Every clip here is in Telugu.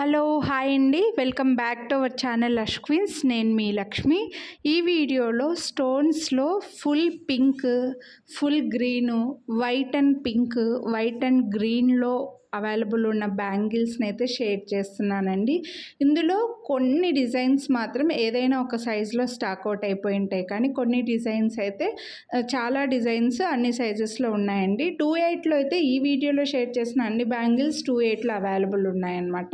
హలో హాయ్ అండి, welcome back to our channel Lakshmis. నేను మీ లక్ష్మి. ఈ వీడియోలో స్టోన్స్లో full pink, full green, white and pink, white and గ్రీన్లో అవైలబుల్ ఉన్న బ్యాంగిల్స్ని అయితే షేర్ చేస్తున్నానండి. ఇందులో కొన్ని డిజైన్స్ మాత్రం ఏదైనా ఒక సైజులో స్టాక్ అవుట్ అయిపోయి ఉంటాయి, కానీ కొన్ని డిజైన్స్ అయితే చాలా డిజైన్స్ అన్ని సైజెస్లో ఉన్నాయండి. 2/8లో అయితే ఈ వీడియోలో షేర్ చేసిన అన్ని బ్యాంగిల్స్ 2/8లో అవైలబుల్ ఉన్నాయన్నమాట.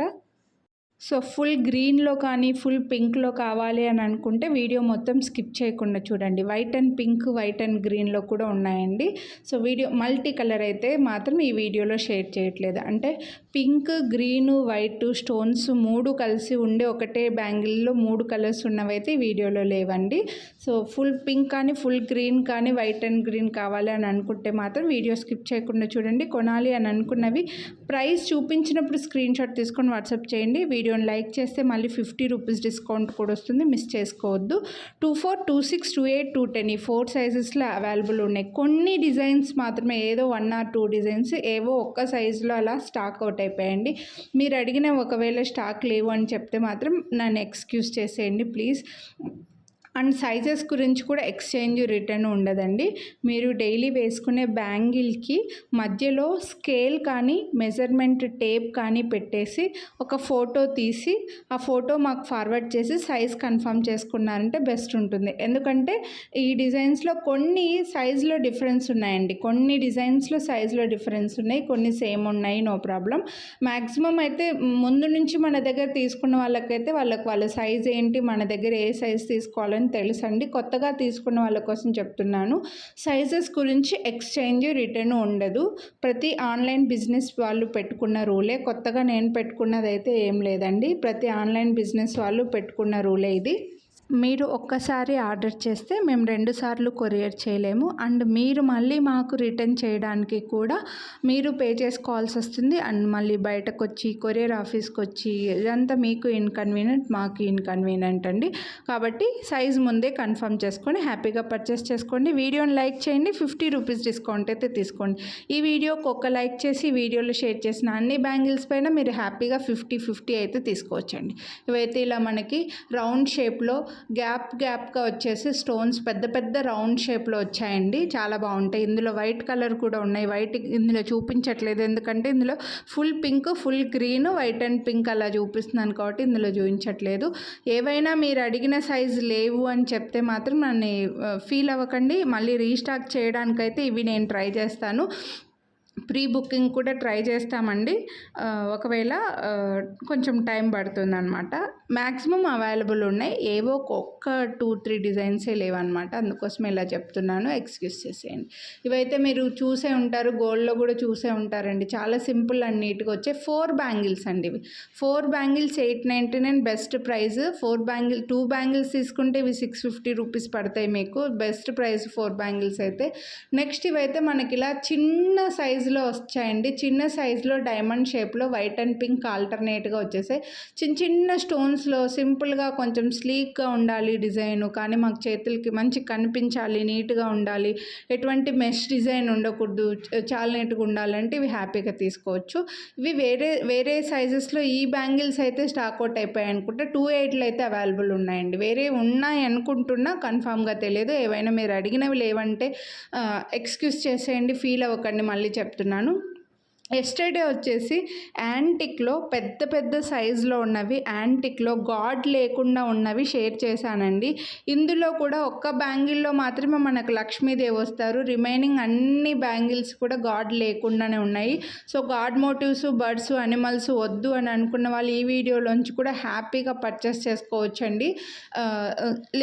సో ఫుల్ గ్రీన్లో కానీ ఫుల్ పింక్లో కావాలి అని అనుకుంటే వీడియో మొత్తం స్కిప్ చేయకుండా చూడండి. White and pink, white and గ్రీన్లో కూడా ఉన్నాయండి. సో వీడియో మల్టీ కలర్ అయితే మాత్రం ఈ వీడియోలో షేర్ చేయట్లేదు. అంటే పింక్, గ్రీను, వైట్ స్టోన్స్ 3 కలిసి ఉండే ఒకటే బ్యాంగిల్లో 3 కలర్స్ ఉన్నవైతే ఈ వీడియోలో లేవండి. సో ఫుల్ పింక్ కానీ ఫుల్ గ్రీన్ కానీ వైట్ అండ్ గ్రీన్ కావాలి అని అనుకుంటే మాత్రం వీడియో స్కిప్ చేయకుండా చూడండి. కొనాలి అని అనుకున్నవి ప్రైస్ చూపించినప్పుడు స్క్రీన్ షాట్ తీసుకొని వాట్సాప్ చేయండి. వీడియోని లైక్ చేస్తే మళ్ళీ 50 రూపీస్ డిస్కౌంట్ కూడా వస్తుంది, మిస్ చేసుకోవద్దు. 24, 26, 28, 210 ఈ 4 సైజెస్లో అవైలబుల్ ఉన్నాయి. కొన్ని డిజైన్స్ మాత్రమే, ఏదో 1 or 2 డిజైన్స్ ఏవో ఒక్క సైజులో అలా స్టాక్ అవుట్ అయిపోయాయండి. మీరు అడిగిన ఒకవేళ స్టాక్ లేవు అని చెప్తే మాత్రం నన్ను ఎక్స్క్యూజ్ చేసేయండి ప్లీజ్. అండ్ సైజెస్ గురించి కూడా ఎక్స్చేంజ్ రిటర్న్ ఉండదండి. మీరు డైలీ వేసుకునే బ్యాంగిల్కి మధ్యలో స్కేల్ కానీ మెజర్మెంట్ టేప్ కానీ పెట్టేసి ఒక ఫోటో తీసి ఆ ఫోటో మాకు ఫార్వర్డ్ చేసి సైజ్ కన్ఫర్మ్ చేసుకున్నారంటే బెస్ట్ ఉంటుంది. ఎందుకంటే ఈ డిజైన్స్లో కొన్ని సైజులో డిఫరెన్స్ ఉన్నాయండి, కొన్ని డిజైన్స్లో సైజులో డిఫరెన్స్ ఉన్నాయి, కొన్ని సేమ్ ఉన్నాయి, నో ప్రాబ్లం. మ్యాక్సిమం అయితే ముందు నుంచి మన దగ్గర తీసుకున్న వాళ్ళకైతే వాళ్ళ సైజ్ ఏంటి, మన దగ్గర ఏ సైజ్ తీసుకోవాలని తెలుసండి. కొత్తగా తీసుకున్న వాళ్ళ కోసం చెప్తున్నాను. సైజెస్ గురించి ఎక్స్చేంజ్ రిటర్న్ ఉండదు. ప్రతి ఆన్లైన్ బిజినెస్ వాళ్ళు పెట్టుకున్న రూలే, కొత్తగా నేను పెట్టుకున్నది అయితే ఏం లేదండి. ప్రతి ఆన్లైన్ బిజినెస్ వాళ్ళు పెట్టుకున్న రూలే ఇది. మీరు ఒక్కసారి ఆర్డర్ చేస్తే మేము 2 సార్లు కొరియర్ చేయలేము. అండ్ మీరు మళ్ళీ మాకు రిటర్న్ చేయడానికి కూడా మీరు పే చేసుకోవాల్సి వస్తుంది. అండ్ మళ్ళీ బయటకు వచ్చి కొరియర్ ఆఫీస్కి వచ్చి ఇదంతా మీకు ఇన్కన్వీనియంట్, మాకు ఇన్కన్వీనియంట్ అండి. కాబట్టి సైజ్ ముందే కన్ఫర్మ్ చేసుకొని హ్యాపీగా పర్చేస్ చేసుకోండి. వీడియోని లైక్ చేయండి, 50 రూపీస్ డిస్కౌంట్ అయితే తీసుకోండి. ఈ వీడియోకి ఒక లైక్ చేసి వీడియోలో షేర్ చేసిన అన్ని బ్యాంగిల్స్ పైన మీరు హ్యాపీగా 50 అయితే తీసుకోవచ్చండి. ఇవైతే ఇలా మనకి రౌండ్ షేప్లో గ్యాప్గా వచ్చేసి స్టోన్స్ పెద్ద రౌండ్ షేప్లో వచ్చాయండి, చాలా బాగుంటాయి. ఇందులో వైట్ కలర్ కూడా ఉన్నాయి. వైట్ ఇందులో చూపించట్లేదు ఎందుకంటే ఇందులో full pink, full green, white and pink అలా చూపిస్తున్నాను కాబట్టి ఇందులో చూపించట్లేదు. ఏవైనా మీరు అడిగిన సైజు లేవు అని చెప్తే మాత్రం నన్ను ఫీల్ అవ్వకండి. మళ్ళీ రీస్టాక్ చేయడానికైతే ఇవి నేను ట్రై చేస్తాను. ప్రీ బుకింగ్ కూడా ట్రై చేస్తామండి, ఒకవేళ కొంచెం టైం పడుతుందన్నమాట. మ్యాక్సిమం అవైలబుల్ ఉన్నాయి, ఏవో ఒక్క 2-3 డిజైన్సే లేవన్నమాట. అందుకోసం ఇలా చెప్తున్నాను, ఎక్స్క్యూజ్ చేసేయండి. ఇవైతే మీరు చూసే ఉంటారు, గోల్డ్లో కూడా చూసే ఉంటారండి. చాలా సింపుల్ అండ్ నీట్గా వచ్చే 4 బ్యాంగిల్స్ అండి ఇవి. 4 బ్యాంగిల్స్ 899 బెస్ట్ ప్రైస్. 2 బ్యాంగిల్స్ తీసుకుంటే ఇవి 650 రూపీస్ పడతాయి మీకు. బెస్ట్ ప్రైస్ 4 బ్యాంగిల్స్ అయితే. నెక్స్ట్ ఇవైతే మనకి ఇలా చిన్న సైజులో వచ్చాయండి. చిన్న సైజులో డైమండ్ షేప్లో వైట్ అండ్ పింక్ ఆల్టర్నేట్గా వచ్చేసాయి. చిన్న స్టోన్స్లో సింపుల్గా కొంచెం స్లీక్గా ఉండాలి డిజైన్, కానీ మాకు చేతులకి మంచి కనిపించాలి, నీట్గా ఉండాలి, ఎటువంటి మెష్ డిజైన్ ఉండకూడదు, చాలా నీట్గా ఉండాలంటే ఇవి హ్యాపీగా తీసుకోవచ్చు. ఇవి వేరే సైజెస్లో ఈ బ్యాంగిల్స్ అయితే స్టాక్ అవుట్ అయిపోయాయి అనుకుంటే 2/8లో అయితే అవైలబుల్ ఉన్నాయండి. వేరే ఉన్నాయి అనుకుంటున్నా, కన్ఫామ్గా తెలియదు. ఏవైనా మీరు అడిగినవి లేవంటే ఎక్స్క్యూజ్ చేసేయండి, ఫీల్ అవ్వకండి, మళ్ళీ చెప్తున్నాను. ఎస్టర్డే వచ్చేసి యాంటిక్లో పెద్ద సైజులో ఉన్నవి, యాంటిక్లో గాడ్ లేకుండా ఉన్నవి షేర్ చేశానండి. ఇందులో కూడా ఒక్క బ్యాంగిల్లో మాత్రమే మనకు లక్ష్మీదేవి వస్తారు, రిమైనింగ్ అన్ని బ్యాంగిల్స్ కూడా గాడ్ లేకుండానే ఉన్నాయి. So god motives, birds, animals వద్దు అని అనుకున్న వాళ్ళు ఈ వీడియోలోంచి కూడా హ్యాపీగా పర్చేస్ చేసుకోవచ్చండి.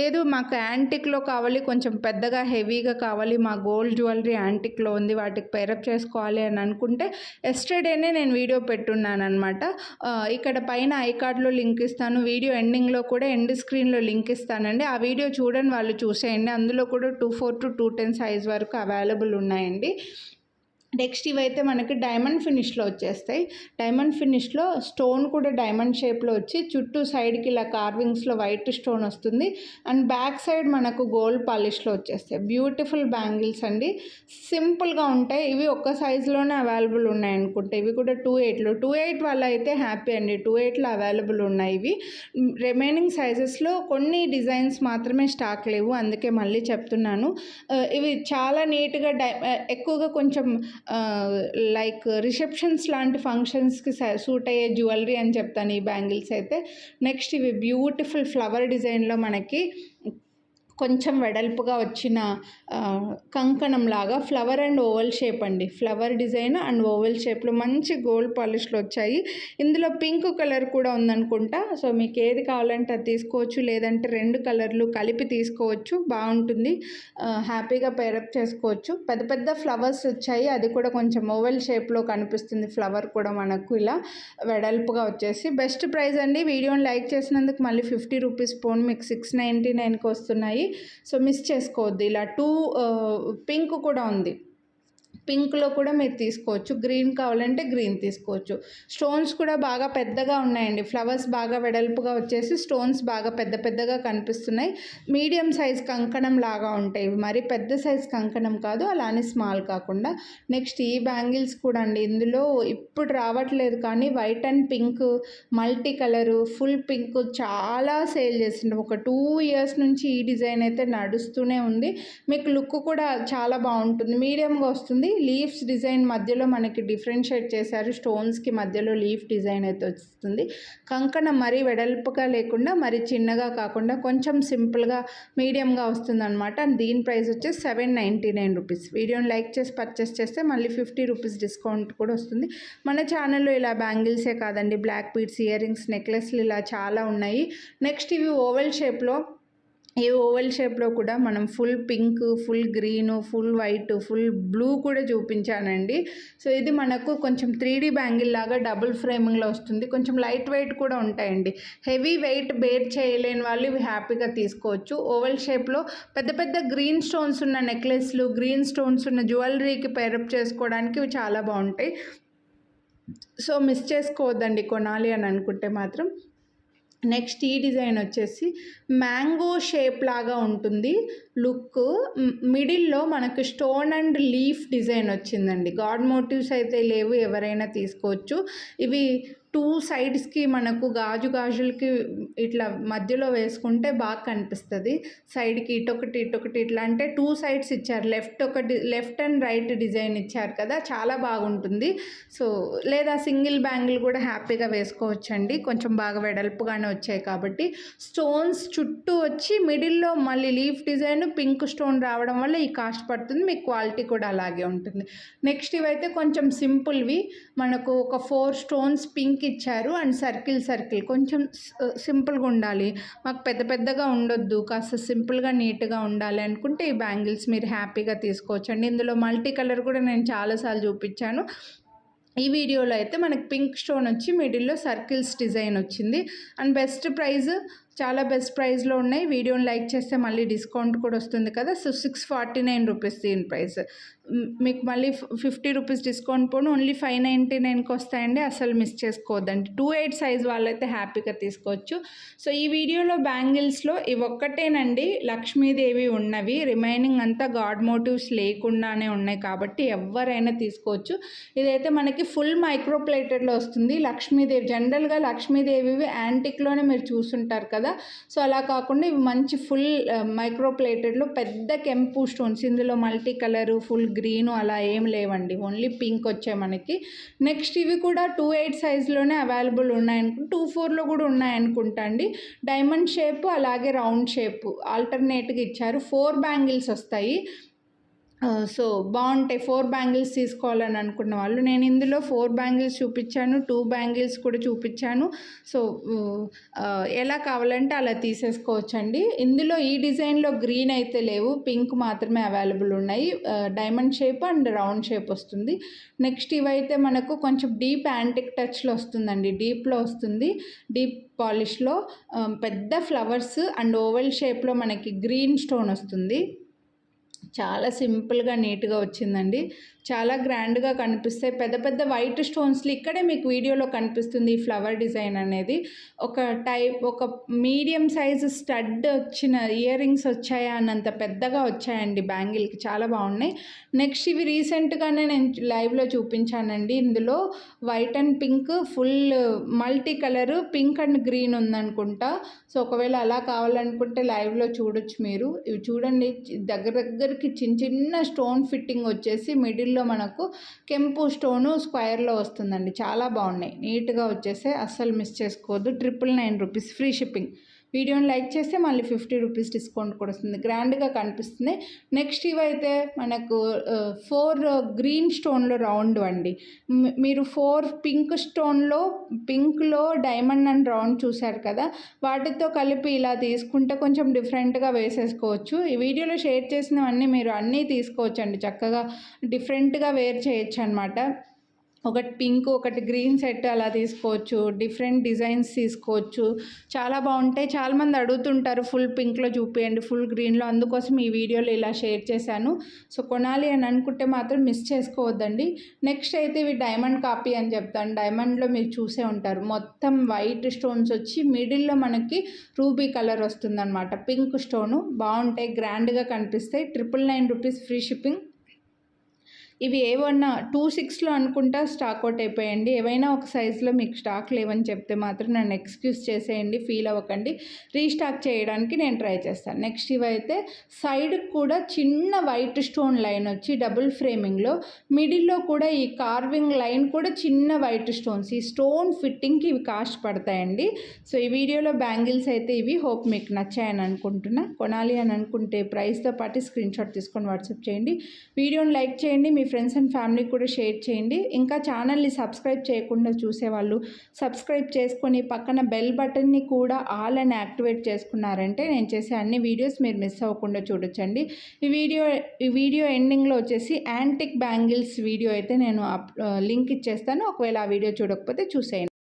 లేదు మాకు యాంటిక్లో కావాలి, కొంచెం పెద్దగా హెవీగా కావాలి, మా గోల్డ్ జ్యువెలరీ యాంటిక్లో ఉంది, వాటికి పేరప్ చేసుకోవాలి అని అనుకుంటే ఎస్టర్డేనే నేను వీడియో పెట్టున్నాను అనమాట. ఇక్కడ పైన ఐకార్డ్లో లింక్ ఇస్తాను, వీడియో ఎండింగ్లో కూడా ఎండ్ స్క్రీన్లో లింక్ ఇస్తానండి. ఆ వీడియో చూడని వాళ్ళు చూసేయండి. అందులో కూడా 24 to 210 సైజ్ వరకు అవైలబుల్ ఉన్నాయండి. నెక్స్ట్ ఇవైతే మనకి డైమండ్ ఫినిష్లో వచ్చేస్తాయి. డైమండ్ ఫినిష్లో స్టోన్ కూడా డైమండ్ షేప్లో వచ్చి చుట్టూ సైడ్కి ఇలా కార్వింగ్స్లో వైట్ స్టోన్ వస్తుంది. అండ్ బ్యాక్ సైడ్ మనకు గోల్డ్ పాలిష్లో వచ్చేస్తాయి. బ్యూటిఫుల్ బ్యాంగిల్స్ అండి, సింపుల్గా ఉంటాయి. ఇవి ఒక్క సైజులోనే అవైలబుల్ ఉన్నాయి అనుకుంటే. ఇవి కూడా 2/8 వాళ్ళ అయితే హ్యాపీ అండి. 2/8లో అవైలబుల్ ఉన్నాయి. ఇవి రిమైనింగ్ సైజెస్లో కొన్ని డిజైన్స్ మాత్రమే స్టాక్ లేవు, అందుకే మళ్ళీ చెప్తున్నాను. ఇవి చాలా నీట్గా ఎక్కువగా కొంచెం లైక్ రిసెప్షన్స్ లాంటి ఫంక్షన్స్కి సూట్ అయ్యే జ్యువెలరీ అని చెప్తాను ఈ బ్యాంగిల్స్ అయితే. నెక్స్ట్ ఇవి బ్యూటిఫుల్ ఫ్లవర్ డిజైన్లో మనకి కొంచెం వెడల్పుగా వచ్చిన కంకణం లాగా ఫ్లవర్ అండ్ ఓవల్ షేప్ అండి. ఫ్లవర్ డిజైన్ అండ్ ఓవల్ షేప్లో మంచి గోల్డ్ పాలిష్లో వచ్చాయి. ఇందులో పింక్ కలర్ కూడా ఉందనుకుంటా. సో మీకు ఏది కావాలంటే అది తీసుకోవచ్చు, లేదంటే 2 కలర్లు కలిపి తీసుకోవచ్చు, బాగుంటుంది. హ్యాపీగా పేరప్ చేసుకోవచ్చు. పెద్ద పెద్ద ఫ్లవర్స్ వచ్చాయి, అది కూడా కొంచెం ఓవల్ షేప్లో కనిపిస్తుంది. ఫ్లవర్ కూడా మనకు ఇలా వెడల్పుగా వచ్చేసి బెస్ట్ ప్రైస్ అండి. వీడియోని లైక్ చేసినందుకు మళ్ళీ 50 రూపీస్ పోను మీకు 699కి వస్తున్నాయి. సో మిస్ చేసుకోవద్దు. ఇలా 2 పింక్ కూడా ఉంది, పింక్లో కూడా మీరు తీసుకోవచ్చు. గ్రీన్ కావాలంటే గ్రీన్ తీసుకోవచ్చు. స్టోన్స్ కూడా బాగా పెద్దగా ఉన్నాయండి. ఫ్లవర్స్ బాగా వెడల్పుగా వచ్చేసి స్టోన్స్ బాగా పెద్ద పెద్దగా కనిపిస్తున్నాయి. మీడియం సైజ్ కంకణం లాగా ఉంటాయి. మరి పెద్ద సైజ్ కంకణం కాదు, అలానే స్మాల్ కాకుండా. నెక్స్ట్ ఈ బ్యాంగిల్స్ కూడా అండి, ఇందులో ఇప్పుడు రావట్లేదు కానీ white and pink multi colour full pink చాలా సేల్ చేసిండు. ఒక 2 ఇయర్స్ నుంచి ఈ డిజైన్ అయితే నడుస్తూనే ఉంది. మీకు లుక్ కూడా చాలా బాగుంటుంది, మీడియంగా వస్తుంది. లీవ్స్ డిజైన్ మధ్యలో మనకి డిఫరెన్షియేట్ చేశారు. స్టోన్స్కి మధ్యలో లీఫ్ డిజైన్ అయితే వస్తుంది. కంకణం మరీ వెడల్పుగా లేకుండా మరీ చిన్నగా కాకుండా కొంచెం సింపుల్గా మీడియంగా వస్తుంది అనమాట. దీని ప్రైస్ వచ్చేసి 799 రూపీస్. వీడియోని లైక్ చేసి పర్చేస్ చేస్తే మళ్ళీ 50 రూపీస్ డిస్కౌంట్ కూడా వస్తుంది. మన ఛానల్లో ఇలా బ్యాంగిల్సే కాదండి, బ్లాక్ బీడ్స్, ఇయర్ రింగ్స్, నెక్లెస్లు ఇలా చాలా ఉన్నాయి. నెక్స్ట్ ఇవి ఓవెల్ షేప్లో, ఈ ఓవెల్ షేప్లో కూడా మనం full pink, full green, full white, full blue కూడా చూపించానండి. సో ఇది మనకు కొంచెం 3D బ్యాంగిల్ లాగా డబుల్ ఫ్రేమింగ్లో వస్తుంది. కొంచెం లైట్ వెయిట్ కూడా ఉంటాయండి. హెవీ వెయిట్ బేర్ చేయలేని వాళ్ళు ఇవి హ్యాపీగా తీసుకోవచ్చు. ఓవెల్ షేప్లో పెద్ద పెద్ద గ్రీన్ స్టోన్స్ ఉన్న నెక్లెస్లు, గ్రీన్ స్టోన్స్ ఉన్న జ్యువెలరీకి పేరప్ చేసుకోవడానికి ఇవి చాలా బాగుంటాయి. సో మిస్ చేసుకోవద్దండి కొనాలి అని అనుకుంటే మాత్రం. నెక్స్ట్ ఈ డిజైన్ వచ్చేసి మ్యాంగో షేప్ లాగా ఉంటుంది లుక్. మిడిల్లో మనకు స్టోన్ అండ్ లీఫ్ డిజైన్ వచ్చిందండి. గాడ్ మోటివ్స్ అయితే లేవు, ఎవరైనా తీసుకోవచ్చు. ఇవి 2 సైడ్స్కి మనకు గాజులకి ఇట్లా మధ్యలో వేసుకుంటే బాగా కనిపిస్తుంది. సైడ్కి ఇటొకటి ఇట్లా అంటే 2 సైడ్స్ ఇచ్చారు. లెఫ్ట్ అండ్ రైట్ డిజైన్ ఇచ్చారు కదా, చాలా బాగుంటుంది. సో లేదా సింగిల్ బ్యాంగిల్ కూడా హ్యాపీగా వేసుకోవచ్చండి. కొంచెం బాగా వెడల్పుగానే వచ్చాయి కాబట్టి. స్టోన్స్ చుట్టూ వచ్చి మిడిల్లో మళ్ళీ లీఫ్ డిజైన్ పింక్ స్టోన్ రావడం వల్ల ఈ కాస్ట్ పడుతుంది. మీకు క్వాలిటీ కూడా అలాగే ఉంటుంది. నెక్స్ట్ ఇవైతే కొంచెం సింపుల్వి. మనకు ఒక 4 స్టోన్స్ పింక్ ఇచ్చారు అండ్ సర్కిల్ కొంచెం సింపుల్గా ఉండాలి, మాకు పెద్దగా ఉండొద్దు, కాస్త సింపుల్గా నీట్గా ఉండాలి అనుకుంటే ఈ బ్యాంగిల్స్ మీరు హ్యాపీగా తీసుకోవచ్చు అండి. ఇందులో మల్టీ కలర్ కూడా నేను చాలాసార్లు చూపించాను. ఈ వీడియోలో అయితే మనకి పింక్ స్టోన్ వచ్చి మిడిల్లో సర్కిల్స్ డిజైన్ వచ్చింది. అండ్ బెస్ట్ ప్రైస్, చాలా బెస్ట్ ప్రైస్లో ఉన్నాయి. వీడియోని లైక్ చేస్తే మళ్ళీ డిస్కౌంట్ కూడా వస్తుంది కదా. సో 649 రూపీస్ దీని ప్రైస్. మీకు మళ్ళీ 50 రూపీస్ డిస్కౌంట్ పోను ఓన్లీ 599కి వస్తాయండి. అసలు మిస్ చేసుకోవద్దండి. 2/8 సైజ్ వాళ్ళైతే హ్యాపీగా తీసుకోవచ్చు. సో ఈ వీడియోలో బ్యాంగిల్స్లో ఇవి ఒక్కటేనండి లక్ష్మీదేవి ఉన్నవి, రిమైనింగ్ అంతా గాడ్ మోటివ్స్ లేకుండానే ఉన్నాయి కాబట్టి ఎవరైనా తీసుకోవచ్చు. ఇదైతే మనకి ఫుల్ మైక్రో ప్లేటెడ్లో వస్తుంది. లక్ష్మీదేవి జనరల్గా లక్ష్మీదేవి యాంటిక్లోనే మీరు చూసుంటారు కదా. సో అలా కాకుండా ఇవి మంచి ఫుల్ మైక్రో ప్లేటెడ్లో పెద్ద కెంపు స్టోన్స్. ఇందులో మల్టీ కలరు, ఫుల్ గ్రీను అలా ఏం లేవండి, ఓన్లీ పింక్ వచ్చాయి మనకి. నెక్స్ట్ ఇవి కూడా 2/8 సైజులోనే అవైలబుల్ ఉన్నాయనుకుంటా, 2/4లో కూడా ఉన్నాయనుకుంటా అండి. డైమండ్ షేప్ అలాగే రౌండ్ షేప్ ఆల్టర్నేట్గా ఇచ్చారు. 4 బ్యాంగిల్స్ వస్తాయి. సో బాగుంటాయి. 4 బ్యాంగిల్స్ తీసుకోవాలని అనుకున్న వాళ్ళు, నేను ఇందులో 4 బ్యాంగిల్స్ చూపించాను, 2 బ్యాంగిల్స్ కూడా చూపించాను. సో ఎలా కావాలంటే అలా తీసేసుకోవచ్చండి. ఇందులో ఈ డిజైన్లో గ్రీన్ అయితే లేవు, పింక్ మాత్రమే అవైలబుల్ ఉన్నాయి. Diamond shape and round shape వస్తుంది. నెక్స్ట్ ఇవైతే మనకు కొంచెం డీప్ యాంటిక్ టచ్లో వస్తుందండి, డీప్లో వస్తుంది, డీప్ పాలిష్లో పెద్ద ఫ్లవర్స్ అండ్ ఓవెల్ షేప్లో మనకి గ్రీన్ స్టోన్ వస్తుంది. చాలా సింపుల్గా నీట్గా వచ్చిందండి. చాలా గ్రాండ్గా కనిపిస్తాయి. పెద్ద పెద్ద వైట్ స్టోన్స్లో ఇక్కడే మీకు వీడియోలో కనిపిస్తుంది ఈ ఫ్లవర్ డిజైన్ అనేది. ఒక మీడియం సైజ్ స్టడ్ వచ్చిన ఇయర్ రింగ్స్ వచ్చాయా అన్నంత పెద్దగా వచ్చాయండి బ్యాంగిల్కి, చాలా బాగున్నాయి. నెక్స్ట్ ఇవి రీసెంట్గానే నేను లైవ్లో చూపించానండి. ఇందులో white and pink full multi colour, pink and green ఉందనుకుంటా. సో ఒకవేళ అలా కావాలనుకుంటే లైవ్లో చూడొచ్చు మీరు. ఇవి చూడండి, దగ్గరికి చిన్న చిన్న స్టోన్ ఫిట్టింగ్ వచ్చేసి మిడిల్లో మనకు కెంపు స్టోను స్క్వేర్లో వస్తుందండి. చాలా బాగున్నాయి, నీట్గా వచ్చేసి అస్సలు మిస్ చేసుకోవద్దు. 999 రూపీస్, ఫ్రీ షిప్పింగ్. వీడియోని లైక్ చేస్తే మళ్ళీ 50 రూపీస్ డిస్కౌంట్ కూడా వస్తుంది. గ్రాండ్గా కనిపిస్తుంది. నెక్స్ట్ ఇవైతే మనకు 4 గ్రీన్ స్టోన్లో రౌండ్ అండి. మీరు 4 పింక్ స్టోన్లో, పింక్లో డైమండ్ అండ్ రౌండ్ చూశారు కదా, వాటితో కలిపి ఇలా తీసుకుంటే కొంచెం డిఫరెంట్గా వేసేసుకోవచ్చు. ఈ వీడియోలో షేర్ చేసినవన్నీ మీరు అన్నీ తీసుకోవచ్చు అండి, చక్కగా డిఫరెంట్గా వేర్ చేయొచ్చు అనమాట. ఒకటి పింక్, ఒకటి గ్రీన్ సెట్ అలా తీసుకోవచ్చు. డిఫరెంట్ డిజైన్స్ తీసుకోవచ్చు, చాలా బాగుంటాయి. చాలామంది అడుగుతుంటారు ఫుల్ పింక్లో చూపించండి, ఫుల్ గ్రీన్లో, అందుకోసం ఈ వీడియోలో ఇలా షేర్ చేశాను. సో కొనాలి అని అనుకుంటే మాత్రం మిస్ చేసుకోవద్దండి. నెక్స్ట్ అయితే ఇవి డైమండ్ కాపీ అని చెప్తాను. డైమండ్లో మీరు చూసే ఉంటారు, మొత్తం వైట్ స్టోన్స్ వచ్చి మిడిల్లో మనకి రూబీ కలర్ వస్తుందన్నమాట. పింక్ స్టోను బాగుంటాయి, గ్రాండ్గా కనిపిస్తాయి. 999 రూపీస్, ఫ్రీ షిప్పింగ్. ఇవి ఏవన్నా 26లో అనుకుంటా స్టాక్ అవుట్ అయిపోయాయండి. ఏవైనా ఒక సైజులో మీకు స్టాక్ లేవని చెప్తే మాత్రం నన్ను ఎక్స్క్యూజ్ చేసేయండి, ఫీల్ అవ్వకండి. రీస్టాక్ చేయడానికి నేను ట్రై చేస్తాను. నెక్స్ట్ ఇవైతే సైడ్కి కూడా చిన్న వైట్ స్టోన్ లైన్ వచ్చి డబుల్ ఫ్రేమింగ్లో, మిడిల్లో కూడా ఈ కార్వింగ్ లైన్ కూడా చిన్న వైట్ స్టోన్స్. ఈ స్టోన్ ఫిట్టింగ్కి ఇవి కాస్ట్ పడతాయండి. సో ఈ వీడియోలో బ్యాంగిల్స్ అయితే ఇవి. హోప్ మీకు నచ్చాయని అనుకుంటున్నా. కొనాలి అని అనుకుంటే ప్రైస్తో పాటు స్క్రీన్ షాట్ తీసుకొని వాట్సాప్ చేయండి. వీడియోని లైక్ చేయండి, మీ ఫ్రెండ్స్ అండ్ ఫ్యామిలీకి కూడా షేర్ చేయండి. ఇంకా ఛానల్ని సబ్స్క్రైబ్ చేయకుండా చూసేవాళ్ళు సబ్స్క్రైబ్ చేసుకొని పక్కన బెల్ బటన్ని కూడా ఆల్ అని యాక్టివేట్ చేసుకున్నారంటే నేను చేసే అన్ని వీడియోస్ మీరు మిస్ అవ్వకుండా చూడొచ్చండి. ఈ వీడియో ఎండింగ్లో వచ్చేసి యాంటిక్ బ్యాంగిల్స్ వీడియో అయితే నేను లింక్ ఇచ్చేస్తాను. ఒకవేళ ఆ వీడియో చూడకపోతే చూసేయండి.